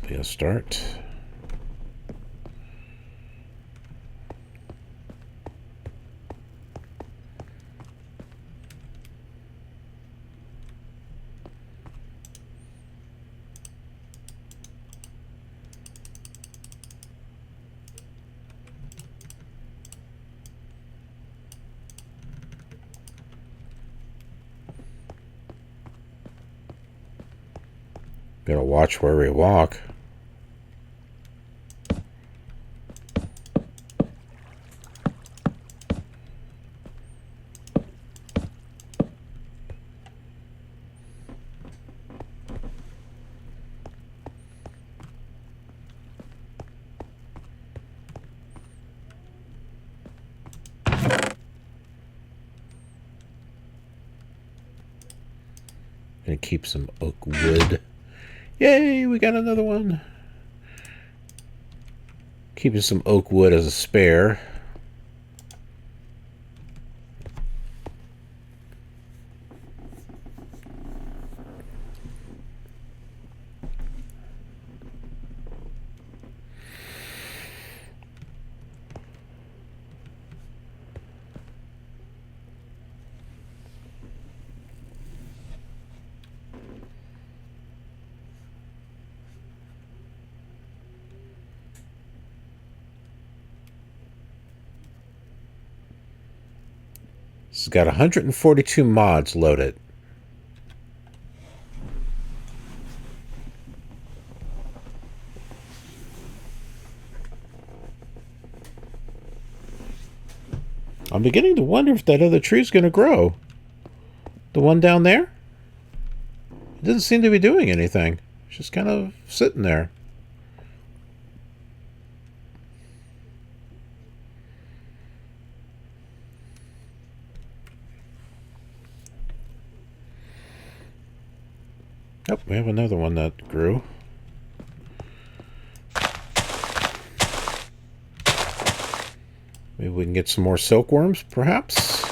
be a start. Gotta watch where we walk. Gonna keep some oak wood. Yay, we got another one. Keeping some oak wood as a spare. This has got 142 mods loaded. I'm beginning to wonder if that other tree is going to grow. The one down there? It doesn't seem to be doing anything. It's just kind of sitting there. Oh, we have another one that grew. Maybe we can get some more silkworms, perhaps?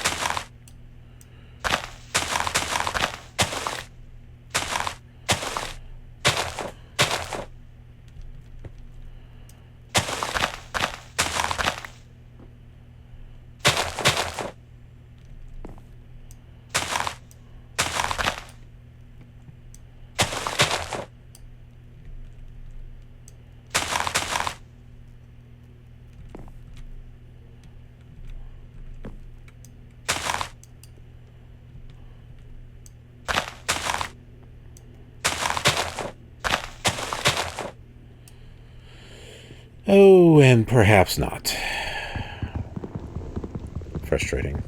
Oh, and perhaps not. Frustrating.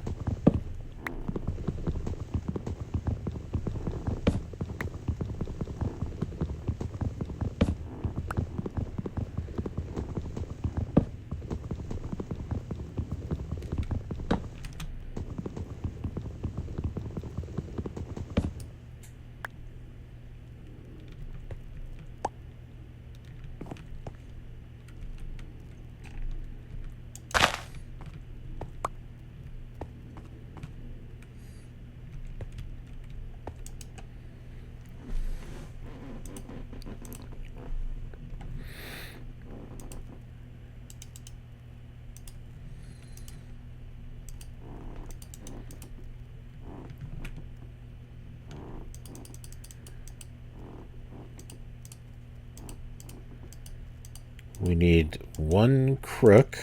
We need one crook,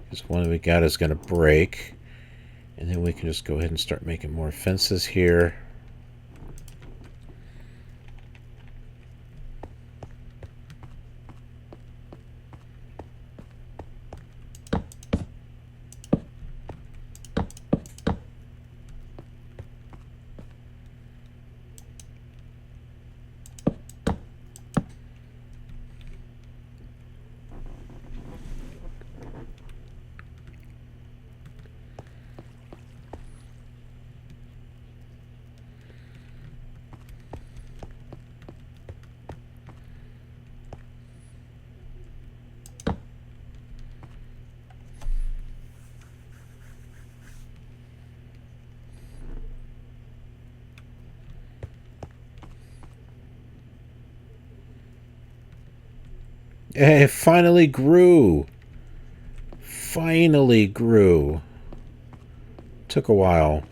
because one we got is going to break. And then we can just go ahead and start making more fences here. It finally grew. Finally grew. Took a while.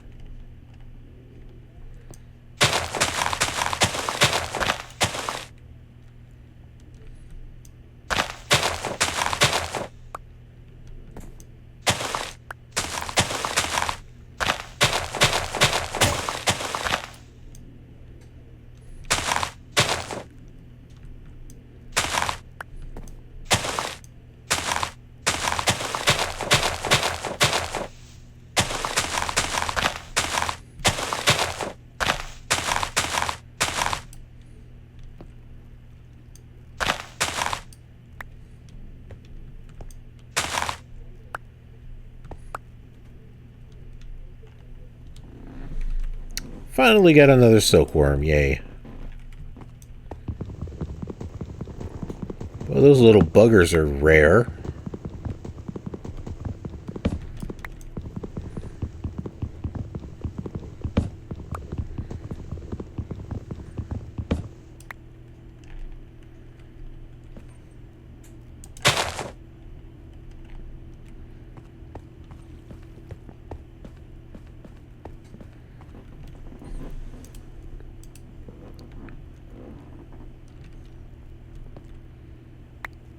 Finally got another silkworm, yay. Well, those little buggers are rare.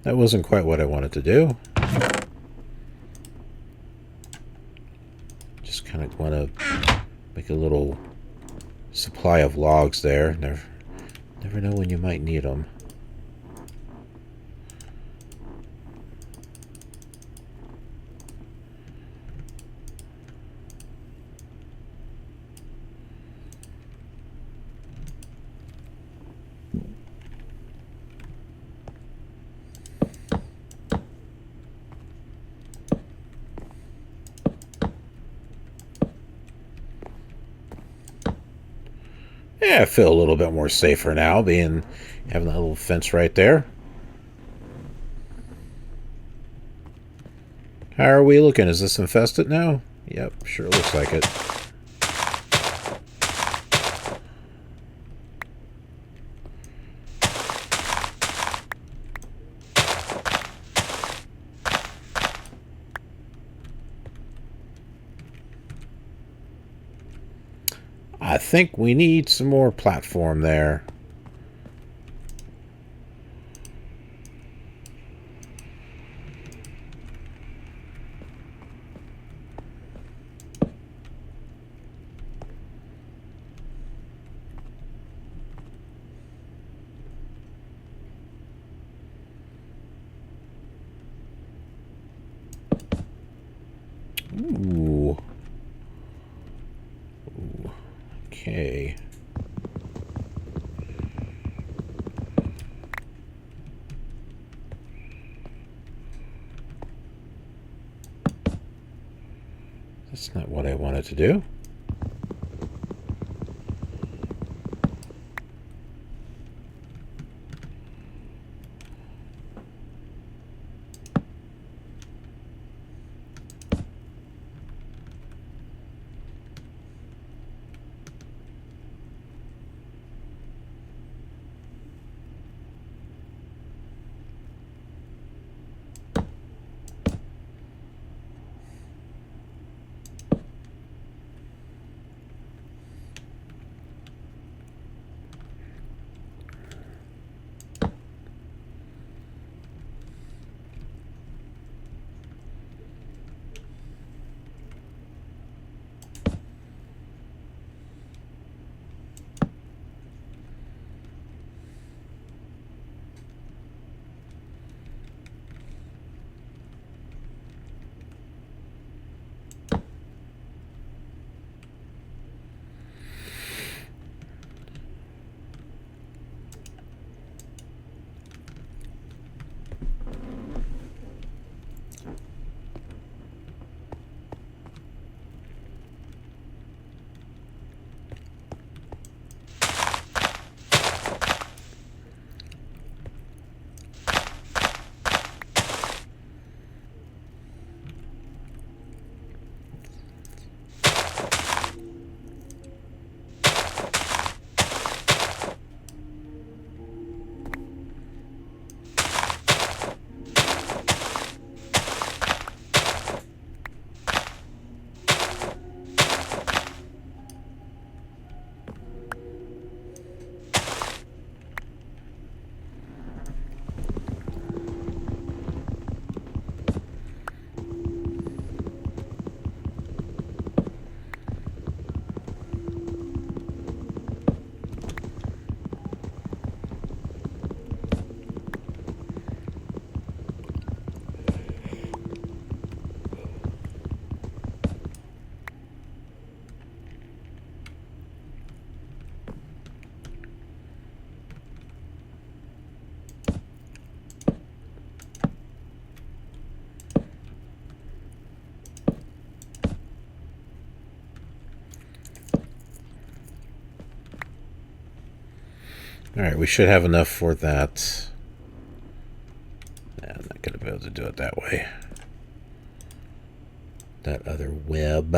That wasn't quite what I wanted to do. Just kind of want to make a little supply of logs there. Never know when you might need them. Yeah, I feel a little bit more safer now, having that little fence right there. How are we looking? Is this infested now? Yep, sure looks like it. I think we need some more platform there. Ooh. Ooh. Okay. That's not what I wanted to do. Alright, we should have enough for that. Nah, I'm not going to be able to do it that way. That other web.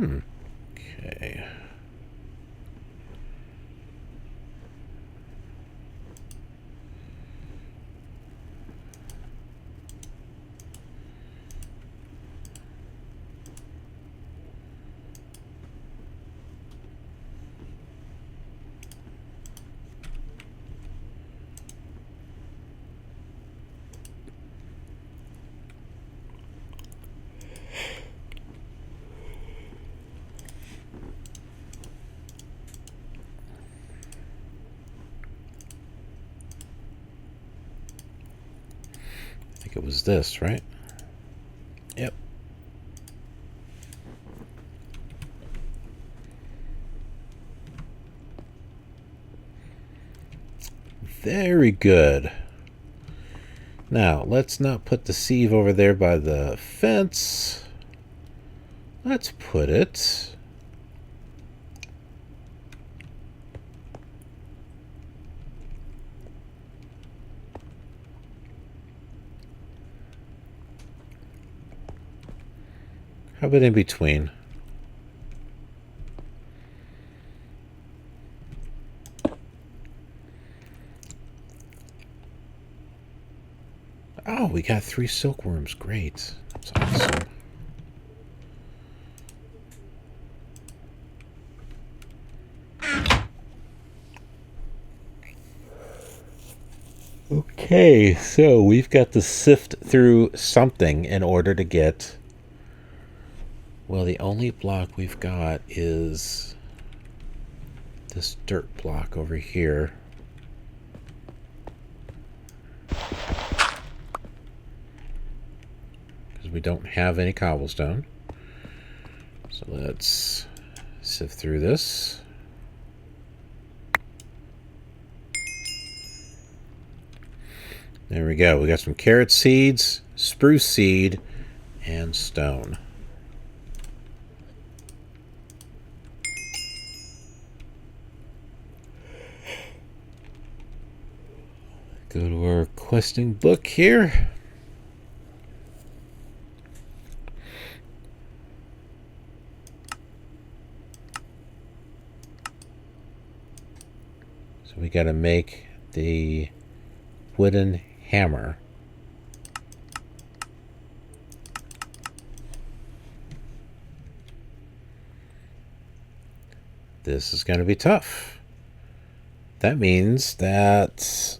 Okay. I think it was this, right? Yep. Very good. Now, let's not put the sieve over there by the fence. Let's put it... How about in between? Oh, we got 3 silkworms. Great. That's awesome. Okay, so we've got to sift through something in order to get... Well, the only block we've got is this dirt block over here. Because we don't have any cobblestone. So let's sift through this. There we go. We got some carrot seeds, spruce seed, and stone. Go to our questing book here. So we got to make the wooden hammer. This is going to be tough. That means that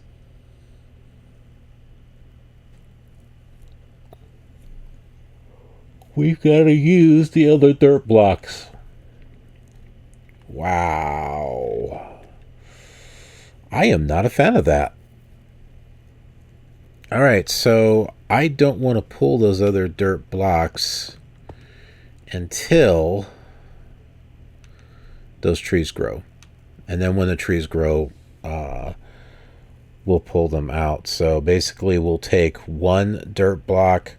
we've got to use the other dirt blocks. Wow. I am not a fan of that. Alright, so I don't want to pull those other dirt blocks until those trees grow. And then when the trees grow, we'll pull them out. So basically we'll take 1 dirt block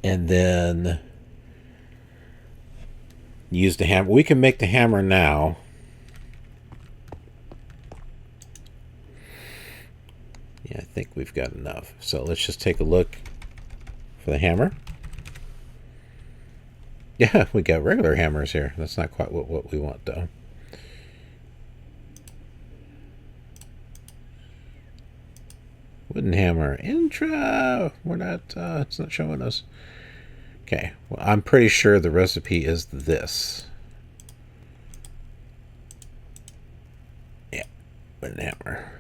and then use the hammer. We can make the hammer now. Yeah, I think we've got enough. So let's just take a look for the hammer. Yeah, we got regular hammers here. That's not quite what we want, though. Wooden hammer. Intro! We're not, it's not showing us. Okay, well, I'm pretty sure the recipe is this. Yeah, wooden hammer.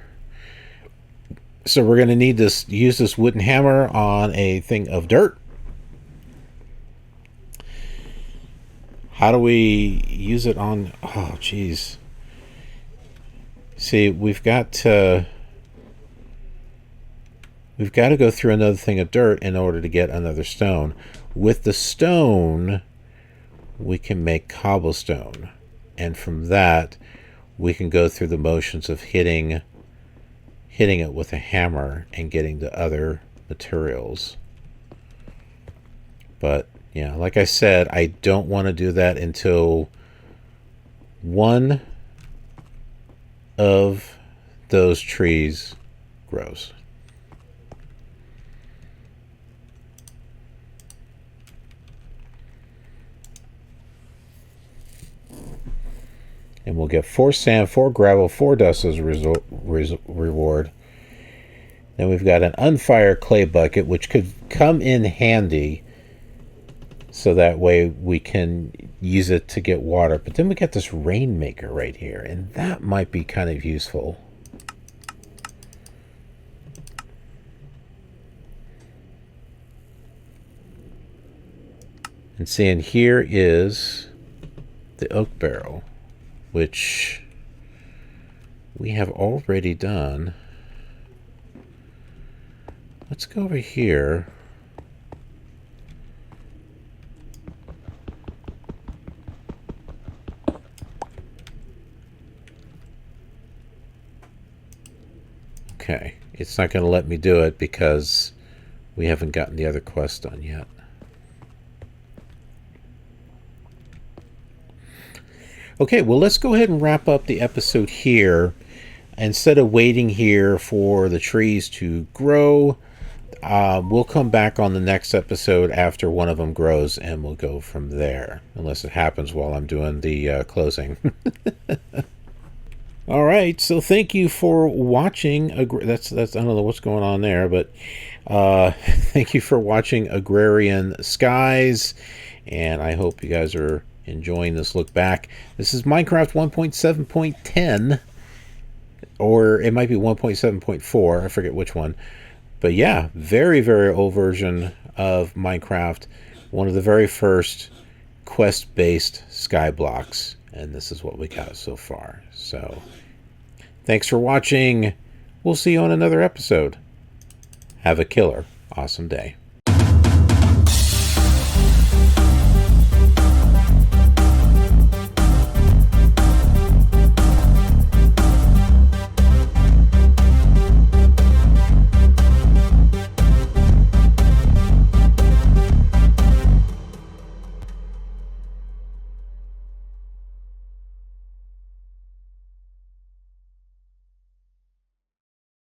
So we're going to need to use this wooden hammer on a thing of dirt. How do we use it on... Oh, jeez. See, we've got to go through another thing of dirt in order to get another stone. With the stone, we can make cobblestone. And from that, we can go through the motions of hitting it with a hammer and getting the other materials. But yeah, like I said, I don't want to do that until one of those trees grows. And we'll get 4 sand, 4 gravel, 4 dust as a reward. Then we've got an unfired clay bucket, which could come in handy, so that way we can use it to get water. But then we got this rainmaker right here, and that might be kind of useful. And seeing here is the oak barrel, which we have already done. Let's go over here. Okay, it's not going to let me do it because we haven't gotten the other quest done yet. Okay, well, let's go ahead and wrap up the episode here. Instead of waiting here for the trees to grow, we'll come back on the next episode after one of them grows, and we'll go from there. Unless it happens while I'm doing the closing. All right, so thank you for watching. That's I don't know what's going on there, but thank you for watching Agrarian Skies, and I hope you guys are enjoying this look back. This is Minecraft 1.7.10, or it might be 1.7.4. I forget which one. But yeah, very, very old version of Minecraft. One of the very first quest-based skyblocks. And this is what we got so far. So, thanks for watching. We'll see you on another episode. Have a killer awesome day.